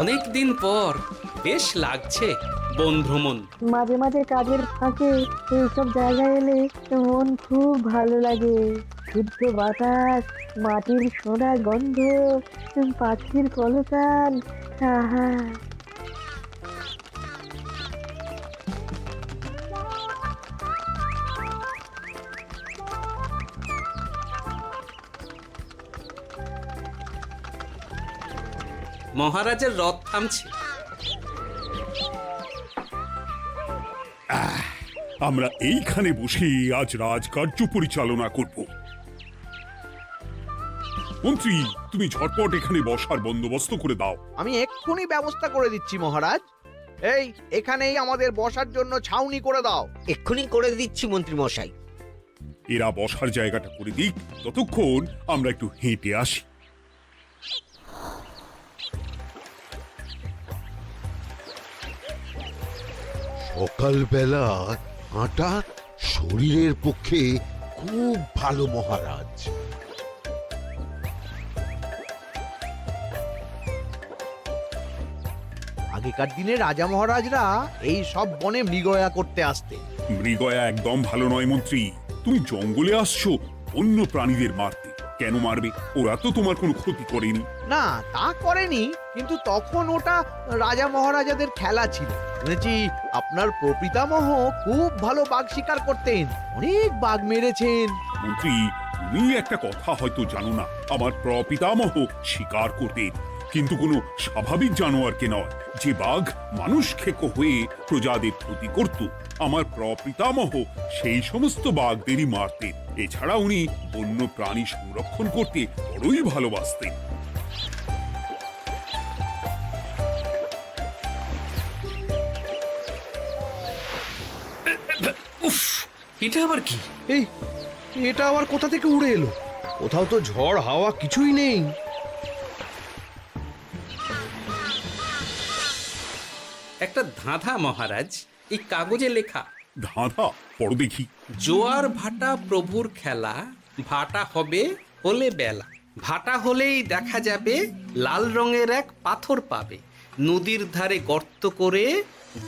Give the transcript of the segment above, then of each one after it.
অনেক দিন পর বেশ লাগছে বন ভ্রমণ। মাঝে মাঝে কাজের ফাঁকে এইসব জায়গায় এলে মন খুব ভালো লাগে। শুদ্ধ বাতাস, মাটির সোনা গন্ধ, পাখির কলতান, আহা। মহারাজের রথ থামছে। আমরা এইখানে বসে আজ রাজকার্য পরিচালনা করব। মন্ত্রী, তুমি ঝটপট এখানে বসার বন্দোবস্ত করে দাও। আমি এক্ষুনি ব্যবস্থা করে দিচ্ছি মহারাজ। এই এখানেই আমাদের বসার জন্য ছাউনি করে দাও। এক্ষুনি করে দিচ্ছি মন্ত্রী মশাই। এরা বসার জায়গাটা করে দিক, ততক্ষণ আমরা একটু হেঁটে আসি। সকালবেলা হাঁটা শরীরের পক্ষে খুব ভালো মহারাজ। আগেকার দিনে রাজা মহারাজরা এই সব বনে মৃগয়া করতে আসতেন। মৃগয়া একদম ভালো নয় মন্ত্রী। তুমি জঙ্গলে আসছো অন্য প্রাণীদের মারতে। কেন মারবে? ওরা তো তোমার কোনো ক্ষতি করেনি। না, তা করেনি, কিন্তু তখন ওটা রাজা মহারাজাদের খেলা ছিল। শুনেছি আপনার প্রপিতামহ খুব ভালো বাঘ শিকার করতেন, অনেক বাঘ মেরেছেন। মন্ত্রী, তুমি একটা কথা হয়তো জানো না। আমার প্রপিতামহ শিকার করতেন, কিন্তু কোনো স্বাভাবিক জানোয়ারকে নয়। যে বাঘ মানুষ খেকো হয়ে প্রজাদের ক্ষতি করত, আমার প্রপিতামহ সেই সমস্ত বাঘদেরই মারতেন। এছাড়া উনি বন্য প্রাণী সংরক্ষণ করতে বড়ই ভালোবাসতেন। উফ, এটা আবার কি? এই এটা আবার কোথা থেকে উড়ে এলো? কোথাও তো ঝড় হাওয়া কিছুই নেই। একটা ধাঁধা মহারাজ, এই কাগজে লেখা। ধাঁধা? পড়ো দেখি। জোয়ার ভাটা প্রভুর খেলা, ভাটা হবে হলে বেলা। ভাটা হলেই দেখা যাবে লাল রঙের এক পাথর পাবে। নদীর ধারে গর্ত করে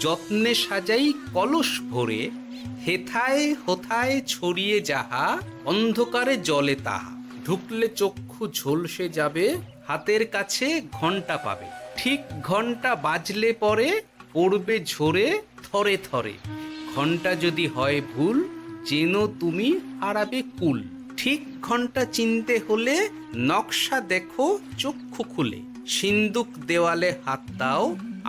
যত্নে সাজাই কলস ভরে। হেথায় হোথায় ছড়িয়ে যাহা, অন্ধকারে জলে তাহা। ঢুকলে চক্ষু ঝলসে যাবে, হাতের কাছে ঘন্টা পাবে। ঠিক ঘন্টা বাজলে পরে পড়বে ঝরে থরে থরে। ঘন্টা যদি হয় ভুল, যেন তুমি হারাবে কুল। ঠিক ঘন্টা চিনতে হলে নকশা দেখো চক্ষু খুলে। সিন্দুক দেওয়ালে হাত দাও,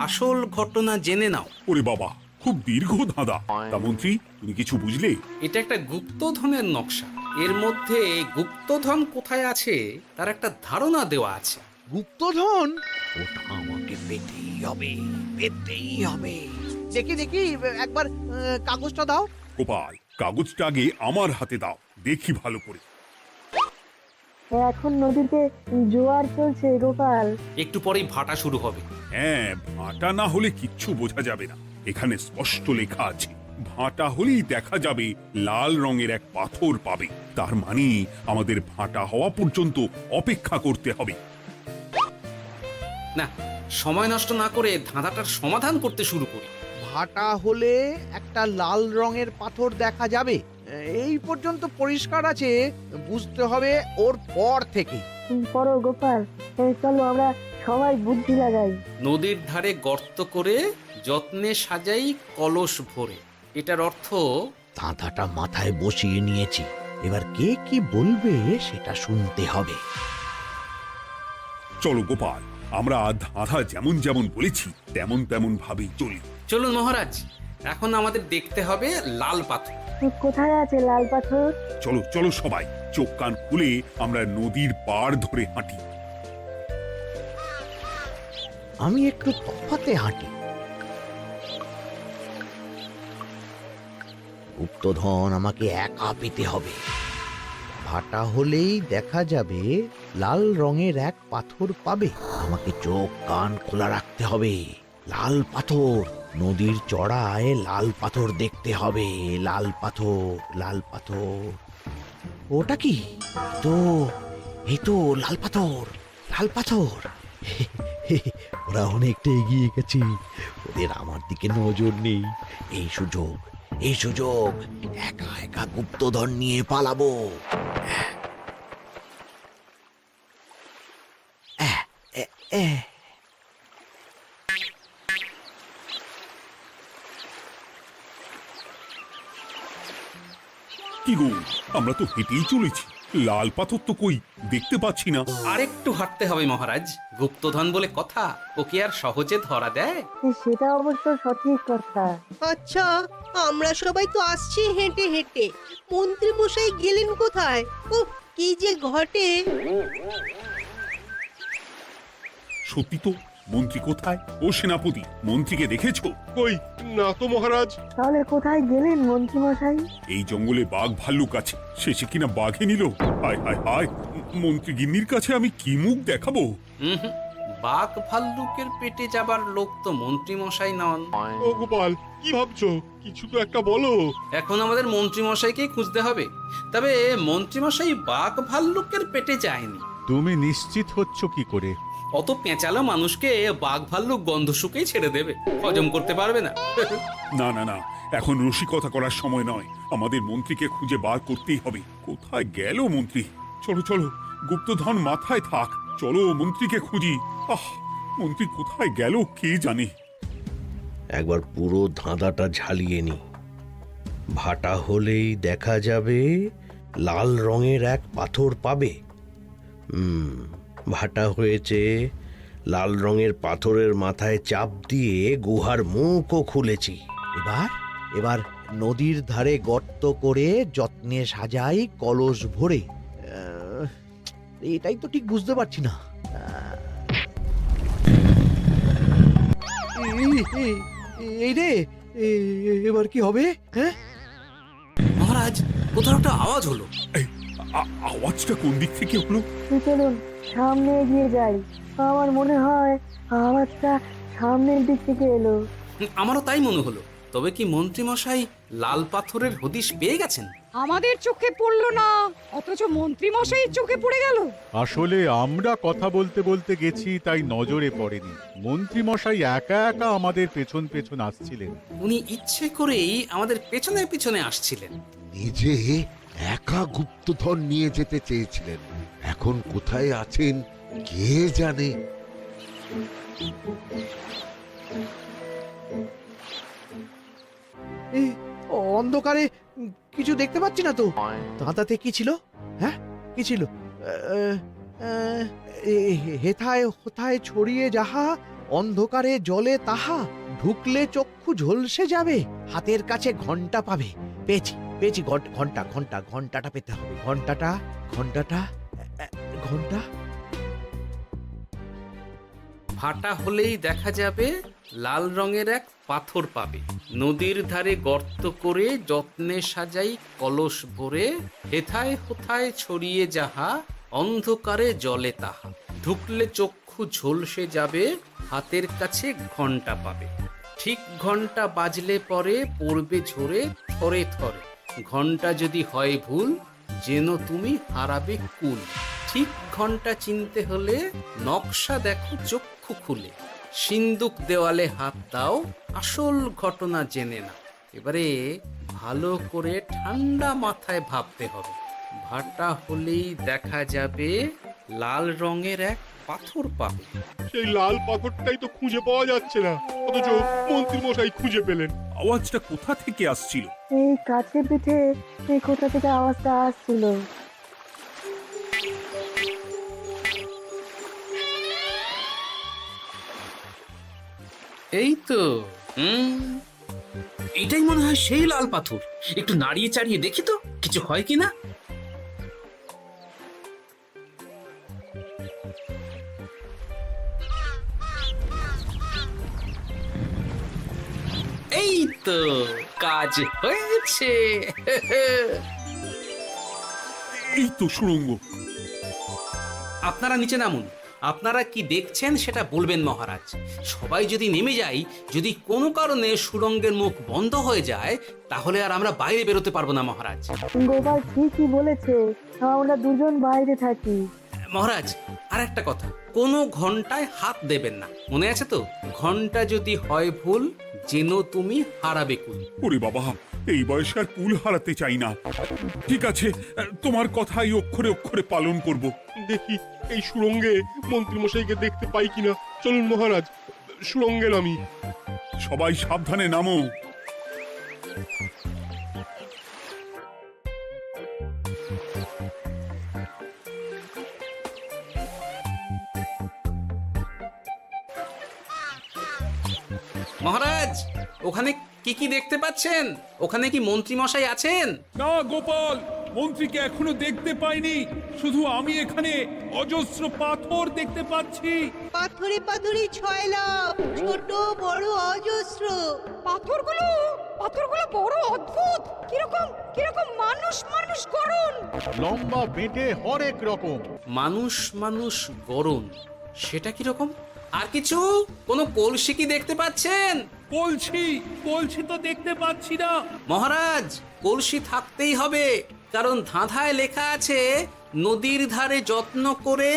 আসল ঘটনা জেনে নাও। ওরে বাবা, খুব দীর্ঘ ধাঁধা। তা মন্ত্রী, তুমি কিছু বুঝলে? এটা একটা গুপ্তধনের নকশা। এর মধ্যে গুপ্তধন কোথায় আছে তার একটা ধারণা দেওয়া আছে। গুপ্তধন? ওটা আমাকে পেতেই হবে, পেতেই হবে। দেখি দেখি, একবার কাগজটা দাও। গোপাল, কাগজটা আগে আমার হাতে দাও, দেখি ভালো করে। এখন নদীতে জোয়ার চলছে গোপাল। একটু পরেই ভাটা শুরু হবে। হ্যাঁ, ভাটা না হলে কিচ্ছু বোঝা যাবে না। এখানে স্পষ্ট লেখা আছে, ভাটা হলেই দেখা যাবে লাল রঙের এক পাথর পাবে। তার মানে আমাদের ভাটা হওয়া পর্যন্ত অপেক্ষা করতে হবে। না, সময় নষ্ট না করে ধাঁধাটার সমাধান করতে শুরু করি। ভাটা হলে একটা লাল রঙের পাথর দেখা যাবে, এই পর্যন্ত পরিষ্কার আছে। বুঝতে হবে ওর পর থেকে। পড়ো গোপাল, চলো আমরা সবাই বুদ্ধি লাগাই। নদীর ধারে গর্ত করে যত্নে সাজাই কলস ভরে। এটার অর্থ, ধাঁধাটা মাথায় বসিয়ে নিয়েছি, এবার কে কি বলবে সেটা শুনতে হবে। চলো গোপাল, আমরা ধাঁধা যেমন যেমন বলেছি তেমন তেমন ভাবেই চলি। চলুন মহারাজ, এখন আমাদের দেখতে হবে লাল পাথর। কোথায় আছে লাল পাথর? চলো চলো সবাই, চোখ কান খুলে আমরা নদীর পাড় ধরে হাঁটি। আমি একটু তফাতে হাঁটি। গুপ্তধন আমাকে একা পেতে হবে। ভাটা হলেই দেখা যাবে লাল রঙের এক পাথর পাবে। আমাকে চোখ কান খোলা রাখতে হবে। লাল পাথর, নদীর চড়ায় লাল পাথর দেখতে হবে। লাল পাথর, লাল পাথর। ওটা কি? এই তো লাল পাথর, লাল পাথর। ওরা অনেকটা এগিয়ে গেছে, ওদের আমার দিকে নজর নেই। এই সুযোগ একা একা গুপ্তধন নিয়ে পালাবো। আহ, এ- এ। কি গো, আমরা তো হেঁটেই চলেছি, লাল পাথর তো কই দেখতে পাচ্ছি না। আরেকটু হাঁটতে হবে মহারাজ, গুপ্তধন বলে কথা, ওকে আর সহজে ধরা দেয়? সেটা অবশ্য সঠিক কথা। আচ্ছা, আমরা সবাই তো আসছি হেঁটে হেঁটে, মন্ত্রী মশাই গেলেন কোথায়? ও কি যে ঘটে! সত্যি তো, মন্ত্রী কোথায়? ও সেনাপতি, মন্ত্রীকে দেখেছো? কই না তো মহারাজ। তাহলে কোথায় গেলেন মন্ত্রী মশাই? এই জঙ্গলে বাঘ ভাল্লুক আছে, শেষে কিনা বাঘে নিল। হায় হায় হায়, মন্ত্রী গিন্নির কাছে আমি কি মুখ দেখাবো? হুম, বাঘ ভাল্লুকের পেটে যাবার লোক তো মন্ত্রী মশাই নন। ও গোপাল, কি ভাবছো? কিছু তো একটা বলো। এখন আমাদের মন্ত্রী মশাইকেই খুঁজতে হবে। তবে মন্ত্রী মশাই বাঘ ভাল্লুকের পেটে যায়নি। তুমি নিশ্চিত হচ্ছ কি করে? অত পেঁচালো মানুষকে বাঘ ভাল্লুক গন্ধ শুকেই ছেড়ে দেবে, হজম করতে পারবে না। না না না, এখন রসিকতা করার সময় নয়, আমাদের মন্ত্রীকে খুঁজে বার করতেই হবে। কোথায় গেল মন্ত্রী? চলো চলো, গুপ্তধন মাথায় থাক, চলো মন্ত্রীকে খুঁজি। আহ, মন্ত্রী কোথায় গেল কে জানে। একবার পুরো ধাঁধাটা ঝালিয়ে নি। ভাটা হলেই দেখা যাবে লাল রঙের এক পাথর পাবে। ভাটা হয়েছে, লাল রঙের পাথরের মাথায় চাপ দিয়ে গুহার মুখও খুলেছি। এবার নদীর ধারে গর্ত করে যত্নে সাজাই কলস ভরে। এটাই তো ঠিক বুঝতে পারছি না। এই রে, এবার কি হবে? হ্যাঁ, মহারাজ, কোথাও একটা আওয়াজ হলো। এই, আওয়াজটা কোন দিক থেকে হলো? চলুন সামনে এগিয়ে যাই। আমার মনে হয় আওয়াজটা সামনের দিক থেকে এলো। আমারও তাই মনে হলো। তবে কি মন্ত্রী মশাই লাল পাথরের হদিশ পেয়ে গেছেন? আমাদের চোখে পড়লো না, অথচ মন্ত্রী মশাইয়ের চোখে পড়ে গেল। আসলে আমরা কথা বলতে বলতে গেছি, তাই নজরে পড়েনি। মন্ত্রী মশাই একা একা আমাদের পেছন পেছন আসছিলেন। উনি ইচ্ছে করেই আমাদের পেছনে পেছনে আসছিলেন। নিজে একা গুপ্তধন নিয়ে যেতে চেয়েছিলেন, এখন কোথায় আছেন কে জানে। অন্ধকারে কিছু দেখতে পাচ্ছি না তো। ধাঁধাতে কি ছিল? হ্যাঁ, কি ছিল? হেথায় হোথায় ছড়িয়ে যাহা, অন্ধকারে জলে তাহা, ঢুকলে চক্ষু ঝলসে যাবে, হাতের কাছে ঘন্টা পাবে। পেয়েছি পেয়েছি, ঘন্টাটা পেতে হবে। ঘন্টা। ভাটা হলেই দেখা যাবে লাল রঙের এক পাথর পাবে, নদীর ধারে গর্ত করে যত্নে সাজাই কলস ভরে, হেথায় হোথায় ছড়িয়ে যাহা, অন্ধকারে জলে তাহা, ঢুকলে চক্ষু ঝলসে যাবে, হাতের কাছে ঘন্টা পাবে। ঠিক ঘন্টা বাজলে পরে পড়বে ঝরে থরে থরে, ঘন্টা যদি হয় ভুল যেন তুমি হারাবে কুল। ঠিক ঘন্টা চিনতে হলে নকশা দেখো চক্ষু খুলে, সিন্দুক দেওয়ালে হাত দাও আসল ঘটনা জেনে না। এবারে ভালো করে ঠান্ডা মাথায় ভাবতে হবে। ভাটা হলেই দেখা যাবে লাল রঙের এক পাথর পাবে। সেই লাল পাথরটাই তো খুঁজে পাওয়া যাচ্ছে না, অথচ মন্ত্রী মশাই খুঁজে পেলেন। আওয়াজটা কোথা থেকে আসছিল? এই কাছে পিঠে এই কোথা থেকে আওয়াজটা আসছিল। এই তো, এটাই মনে হয় সেই লাল পাথর। একটু নাড়িয়ে চাড়িয়ে দেখি তো কিছু হয় কিনা। এই তো, কাজ হয়েছে। এই তো সুড়ঙ্গ। আপনারা নিচে নামুন। আপনারা কি দেখছেন সেটা বলবেন মহারাজ। সবাই যদি নেমে যাই, যদি কোনো কারণে সুড়ঙ্গের মুখ বন্ধ হয়ে যায়, তাহলে আর আমরা বাইরে বেরোতে পারবো না মহারাজ। গোপাল ঠিকই বলেছে, আমরা দুজন বাইরে থাকি। মহারাজ আর একটা কথা, কোনো ঘন্টায় হাত দেবেন না, মনে আছে তো? ঘন্টা যদি হয় ভুল, যেন তুমি হারাবে কুল। ওরে বাবা, এই বয়সে আর কুল হারাতে চাই না। ঠিক আছে, তোমার কথাই অক্ষরে অক্ষরে পালন করব। দেখি এই সুরঙ্গে মন্ত্রীমশাইকে দেখতে পাই কিনা। চলুন মহারাজ, সুরঙ্গে নামি। সবাই সাবধানে নামো। মহারাজ, ওখানে কি কি দেখতে পাচ্ছেন? ওখানে কি মন্ত্রী মশাই আছেন? না গোপাল, মন্ত্রীকে এখনো দেখতে পাইনি। শুধু আমি এখানে অজস্র পাথর দেখতে পাচ্ছি। পাথরে পাথরে ছয়লাভ, ছোট বড় অজস্র। পাথরগুলো বড় অদ্ভুত, কিরকম কিরকম মানুষ মানুষ গড়ন। লম্বা বেঁটে হরেক রকম। মানুষ মানুষ গরম, সেটা কি রকম? আর কিছু? কোনো কলসি কি দেখতে পাচ্ছেন? কলসি তো দেখতে পাচ্ছি না। মহারাজ, কলসি থাকতেই হবে, কারণ ধাঁধায় লেখা আছে নদীর ধারে যত্ন করে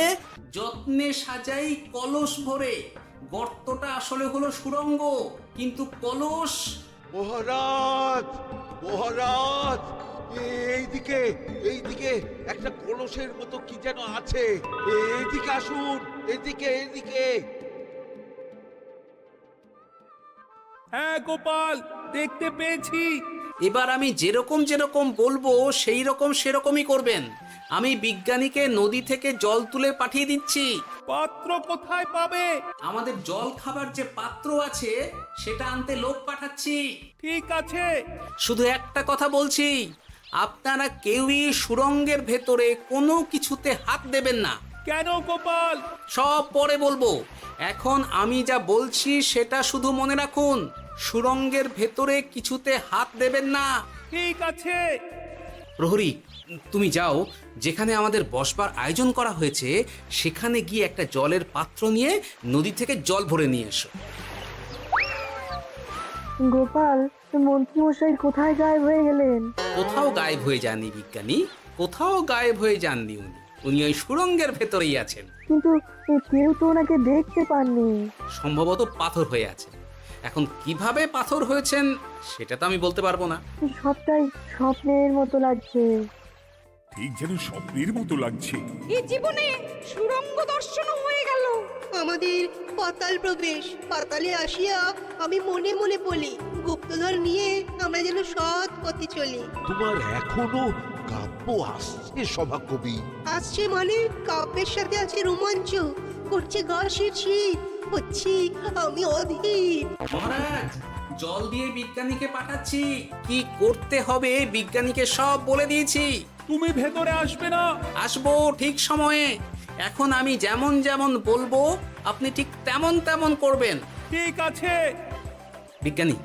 যত্নে সাজাই কলস ভরে। গর্তটা আসলে হলো সুড়ঙ্গ, কিন্তু কলস। মহারাজ, মহারাজ, এইদিকে এইদিকে একটা কলসের মতো কি যেন আছে। এইদিকে আসুন, এদিকে এদিকে। হ্যাঁ গোপাল, দেখতে পেয়েছি। এবার আমি যেরকম যেরকম বলবো সেই রকম সেরকমই করবেন। আমি বিজ্ঞানীকে নদী থেকে জল তুলে পাঠিয়ে দিচ্ছি। পাত্র কোথায় পাবে? আমাদের জল খাবার যে পাত্র আছে সেটা আনতে লোক পাঠাচ্ছি। ঠিক আছে। শুধু একটা কথা বলছি, আপনারা কেউই সুড়ঙ্গের ভেতরে কোনো কিছুতে হাত দেবেন না। কেন গোপাল? সব পরে বলবো, এখন আমি যা বলছি সেটা শুধু মনে রাখুন। সুড়ঙ্গের ভেতরে কিছুতে হাত দেবেন না। ঠিক আছে। প্রহরী, তুমি যাও, যেখানে আমাদের বসবার আয়োজন করা হয়েছে সেখানে গিয়ে একটা জলের পাত্র নিয়ে নদী থেকে জল ভরে নিয়ে এসো। গোপাল, মন্ত্রীমশাই কোথায় গায়েব হয়ে গেলেন? কোথাও গায়েব হয়ে যাননি বিজ্ঞানী, কোথাও গায়েব হয়ে যাননি উনি। উনি ওই সুড়ঙ্গের ভেতরেই আছেন। কিন্তু কেউ তো ওনাকে দেখতে পাননি। সম্ভবত পাথর হয়ে আছেন। এখন কিভাবে পাথর হয়েছেন সেটা তো আমি বলতে পারবো না। সবটাই স্বপ্নের মতো লাগছে। ঠিক যেন স্বপ্নের মতো লাগছে। এই জীবনে সুরঙ্গ দর্শন হয়ে গেল। আমাদের পাতাল প্রবেশ। পাতালে আসিয়া আমি মনে মনে বলি, গুপ্তধন নিয়ে আমরা যেন সৎ পথে চলি। তোমার এখনো কাব্য আসছে সভাকবি? আসছে মানে কাব্যের সাথে আছে রোমাঞ্চ, করছে গা শীত, হচ্ছি আমি অধীর। মহারাজ, জল দিয়ে বিজ্ঞানীকে পাঠাচ্ছি। কি করতে হবে বিজ্ঞানীকে সব বলে দিয়েছি। তুমি ভেতরে আসবে না? আসবো ঠিক সময়ে। এখন আমি যেমন যেমন বলবো আপনি ঠিক তেমন তেমন করবেন। ঠিক আছে। বিজ্ঞানী,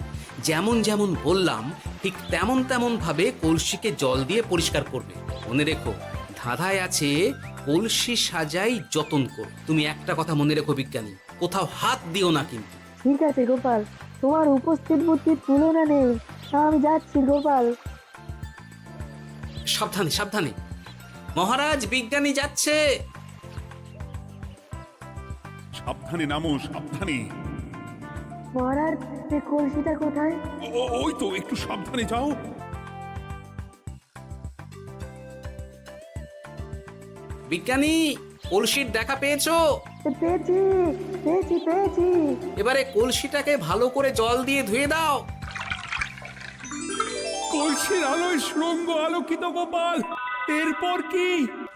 যেমন যেমন বললাম ঠিক তেমন তেমন ভাবে কলসিকে জল দিয়ে পরিষ্কার করবে। মনে রেখো, ধাঁধায় আছে কলসি সাজাই যতন কর। তুমি একটা কথা মনে রেখো বিজ্ঞানী, কোথাও হাত দিও না কিন্তু। ঠিক আছে গোপাল, তোমার উপস্থিত বুদ্ধির তুলনা নেই। আমি যাচ্ছি গোপাল। সাবধানে সাবধানে। মহারাজ, বিজ্ঞানী যাচ্ছে। সাবধানে নামো, সাবধানে। মহারাজ, এই কলসিটা কোথায়? ওই তো, একটু সাবধানে যাও। বিজ্ঞানী, কলসির দেখা পেয়েছো? পেয়েছি পেয়েছি পেয়েছি। এবারে কলসিটাকে ভালো করে জল দিয়ে ধুয়ে দাও। কলসির আলোয় সুড়ঙ্গ আলোকিত গোপাল। এরপর কি?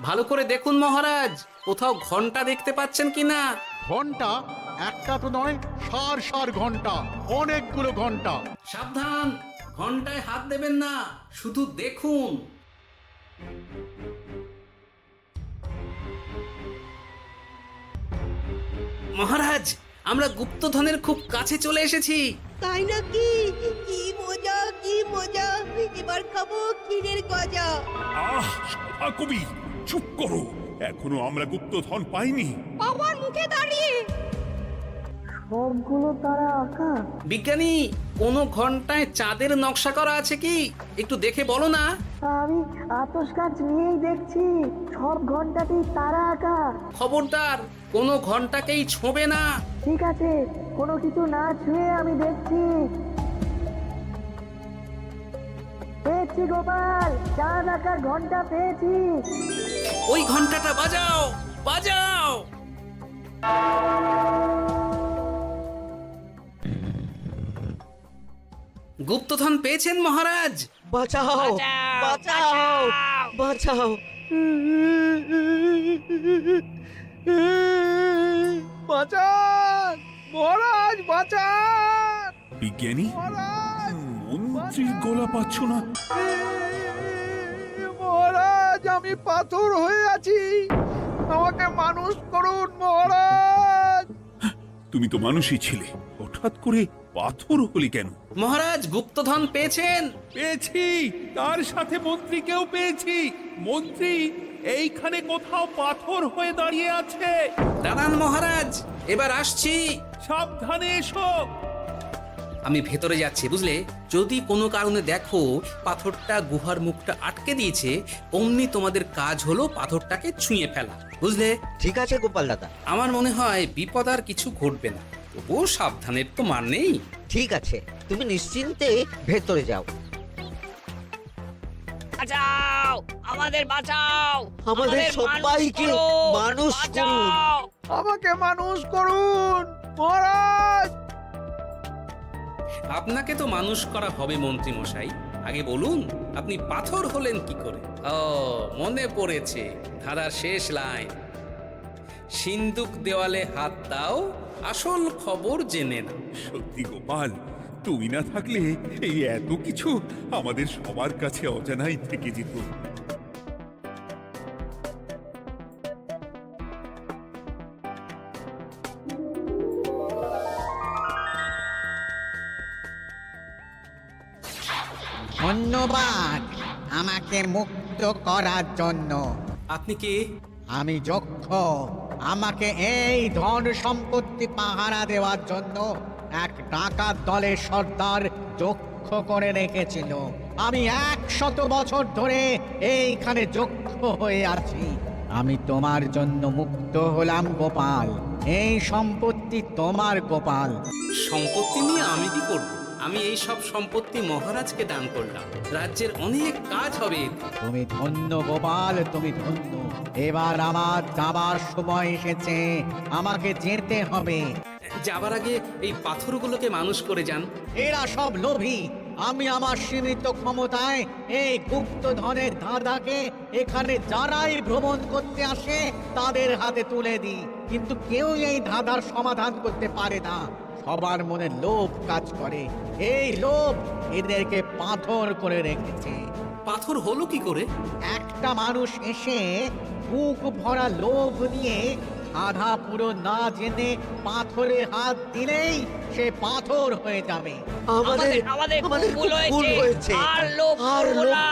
ভালো করে দেখুন মহারাজ, কোথাও ঘন্টা দেখতে পাচ্ছেন কিনা। ঘন্টা একটা তো নয়, সার সার ঘন্টা, অনেকগুলো ঘন্টা। সাবধান, ঘন্টায় হাত দেবেন না, শুধু দেখুন। মহারাজ, আমরা গুপ্তধনের খুব কাছে চলে এসেছি। তাই নাকি? কি মজা কি মজা, এবার খাবো ক্ষীরের গজা। আহ, সভাকবি চুপ করো। এখনো আমরা গুপ্তধন পাইনি। পাওয়ার মুখে দাঁড়িয়ে। সবগুলো তারা আঁকা। বিজ্ঞানী, কোন ঘন্টায় চাঁদের নকশা করা আছে কি? একটু দেখে বলো না। আমি আতস কাজ নিয়েই দেখছি, সব ঘন্টাতেই তারা আঁকা। খবরদার, কোনো ঘন্টাকেই ছোঁবে না। ঠিক আছে, কোনো কিছু না ছুঁয়ে আমি দেখছি। পেয়েছি গোপাল, চাঁদ আঁকার ঘন্টা পেয়েছি। ওই ঘন্টাটা বাজাও, বাজাও। গুপ্তধন পেয়েছেন মহারাজ? বাঁচাও, বাঁচাও, বাঁচাও। বাঁচান মহারাজ, বাঁচান বিজ্ঞানী, মহারাজ, মন্ত্রীর গলা পাচ্ছ না? মহারাজ, আমি পাথর হয়ে আছি, আমাকে মানুষ করুন মহারাজ। তুমি তো মানুষই ছিলে, হঠাৎ করে পাথর হলি কেন? মহারাজ, গুপ্তধন পেয়েছেন? পেয়েছি, তার সাথে মন্ত্রীকেও পেয়েছি। মন্ত্রী এইখানে কোথাও পাথর হয়ে দাঁড়িয়ে আছে। দাঁড়ান মহারাজ, এবার আসছি। সাবধানে এসো। আমি ভেতরে যাচ্ছি, বুঝলে? যদি কোনো কারণে দেখো পাথরটা গুহার মুখটা আটকে দিয়েছে, অমনি তোমাদের কাজ হলো পাথরটাকে ছুঁয়ে ফেলা, বুঝলে? ঠিক আছে গোপাল দাদা। আমার মনে হয় বিপদ আর কিছু ঘটবে না, তবুও সাবধানের তো মান নেই। ঠিক আছে, তুমি নিশ্চিন্তে ভেতরে যাও। বাঁচাও, আমাদের বাঁচাও, আমাদের সবাইকে মানুষ করুন। আমাকে মানুষ করুন মহারাজ। আপনাকে তো মানুষ করা হবে মন্ত্রী মশাই। আগে বলুন, আপনি পাথর হলেন কি করে? ও, মনে পড়েছে, ধারার শেষ লাইন, সিন্দুক দেওয়ালে হাত দাও, আসল খবর জেনে না। সত্যি গোপাল, তুমি না থাকলে এই এত কিছু আমাদের সবার কাছে অজানাই থেকে যেত। ধন্যবাদ আমাকে মুক্ত করার জন্য। আপনি কে? আমি যক্ষ। আমাকে এই ধন সম্পত্তি পাহারা দেওয়ার জন্য এক ডাকাত দলের সর্দার যক্ষ করে রেখেছিল। আমি 100 বছর ধরে এইখানে যক্ষ হয়ে আছি। আমি তোমার জন্য মুক্ত হলাম গোপাল। এই সম্পত্তি তোমার গোপাল। সম্পত্তি নিয়ে আমি কি করব? আমি এই সব সম্পত্তি মহারাজকে দান করলাম, রাজ্যের অনেক কাজ হবে। তুমি ধন্য গোপাল, তুমি ধন্য। এবার আমার যাবার সময় এসেছে, আমাকে যেতে হবে। যাবার আগে এই পাথরগুলোকে মানুষ করে যান। এরা সব লোভী। আমি আমার সীমিত ক্ষমতায় এই গুপ্ত ধনের ধাঁধাকে এখানে যারাই ভ্রমণ করতে আসে তাদের হাতে তুলে দিই, কিন্তু কেউ এই ধাঁধার সমাধান করতে পারে না। সবার মনে লোভ কাজ করে, এই লোভ এদেরকে পাথর করে রেখেছে। পাথর হলো কি করে? একটা মানুষ এসে বুক ভরা লোভ নিয়ে আধা পুরো না জেনে পাথরে হাত দিলেই সে পাথর হয়ে যাবে। আমাদের ভুল হয়েছে, আর লোভ করব না,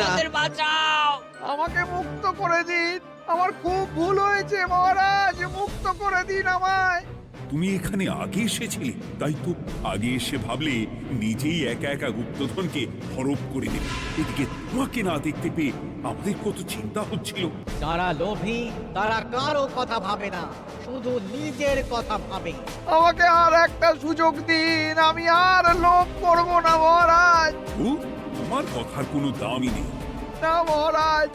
আমাদের বাঁচাও। আমাকে মুক্ত করে দিন, আমার খুব ভুল হয়েছে মহারাজ, মুক্ত করে দিন আমায়। তুমি এখানে আগে এসেছিলে, তাই তো আগে এসে ভাবলে নিজেই একা একা গুপ্তধনকে হরপ করে দেবে। এদিকে তোমাকে না দেখতে পেয়ে আমাদের কত চিন্তা হচ্ছিল। যারা লোভী তারা কারো কথা ভাবে না, শুধু নিজের কথা ভাবে। আমাকে আর একটা সুযোগ দিন, আমি আর লোভ করব না মহারাজ। তোমার কথার কোনো দামই নেই। না মহারাজ,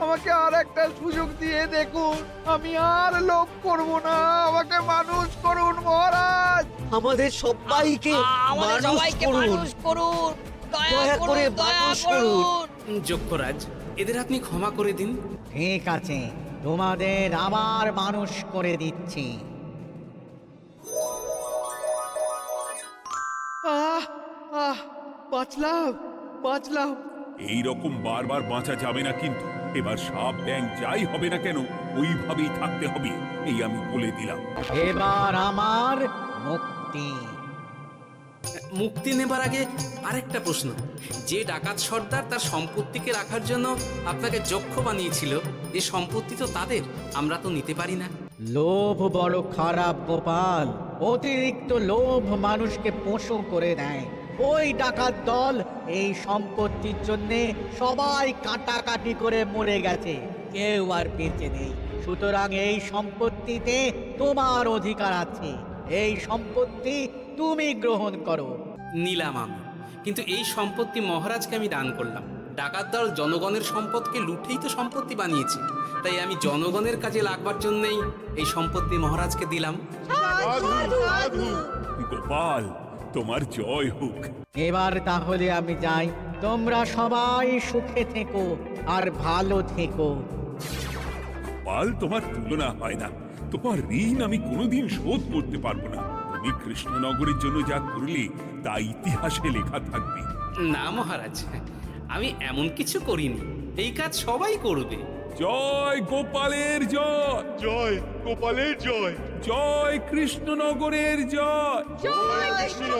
আমাকে আর একটা সুযোগ দিয়ে দেখুন, আমি আর লোভ করব না, আমাকে মানুষ করুন মহারাজ। আমাদের সবাইকে মানুষ করুন, দয়া করে মানুষ করুন। যক্ষরাজ, এদের আপনি ক্ষমা করে দিন। ঠিক আছে, তোমাদের আবার মানুষ করে দিচ্ছি। বাঁচলাম। এই রকম বারবার বাঁচা যাবে না, কিন্তু এবার সাপ ব্যাং যাই হবে না কেন ওইভাবেই থাকতে হবে, এই আমি বলে দিলাম। এবার আমার মুক্তি। মুক্তি নেবার আগে আরেকটা প্রশ্ন, যে ডাকাত সর্দার তার সম্পত্তিকে রাখার জন্য আপনাকে যক্ষ বানিয়েছিল, এই সম্পত্তি তো তাদের, আমরা তো নিতে পারি না। লোভ বড় খারাপ গোপাল। অতিরিক্ত লোভ মানুষকে পশু করে দেয়। ওই ডাকাত দল এই সম্পত্তির জন্য সবাই কাটাকাটি করে মরে গেছে, কেউ আর বেঁচে নেই। সুতরাং এই সম্পত্তিতে তোমার অধিকার আছে, এই সম্পত্তি তুমি গ্রহণ করো। নিলাম আমি, কিন্তু এই সম্পত্তি মহারাজকে আমি দান করলাম। ডাকাত দল জনগণের সম্পদকে লুঠেই তো সম্পত্তি বানিয়েছে, তাই আমি জনগণের কাজে লাগবার জন্যই এই সম্পত্তি মহারাজকে দিলাম। সাধু সাধু। গোপাল, তোমার জয় হোক। এবার তাহলে আমি যাই, তোমরা সবাই সুখে থেকো আর ভালো থেকো। গোপাল, তোমার তুলনা হয় না। তোমার ঋণ আমি কোনোদিন শোধ করতে পারবো না। তুমি কৃষ্ণনগরের জন্য যা করলে তা ইতিহাসে লেখা থাকবে। না মহারাজ, আমি এমন কিছু করিনি, এই কাজ সবাই করবে। জয় গোপালের জয়, জয় গোপালের জয়, জয় কৃষ্ণনগরের জয়। জয় কৃষ্ণ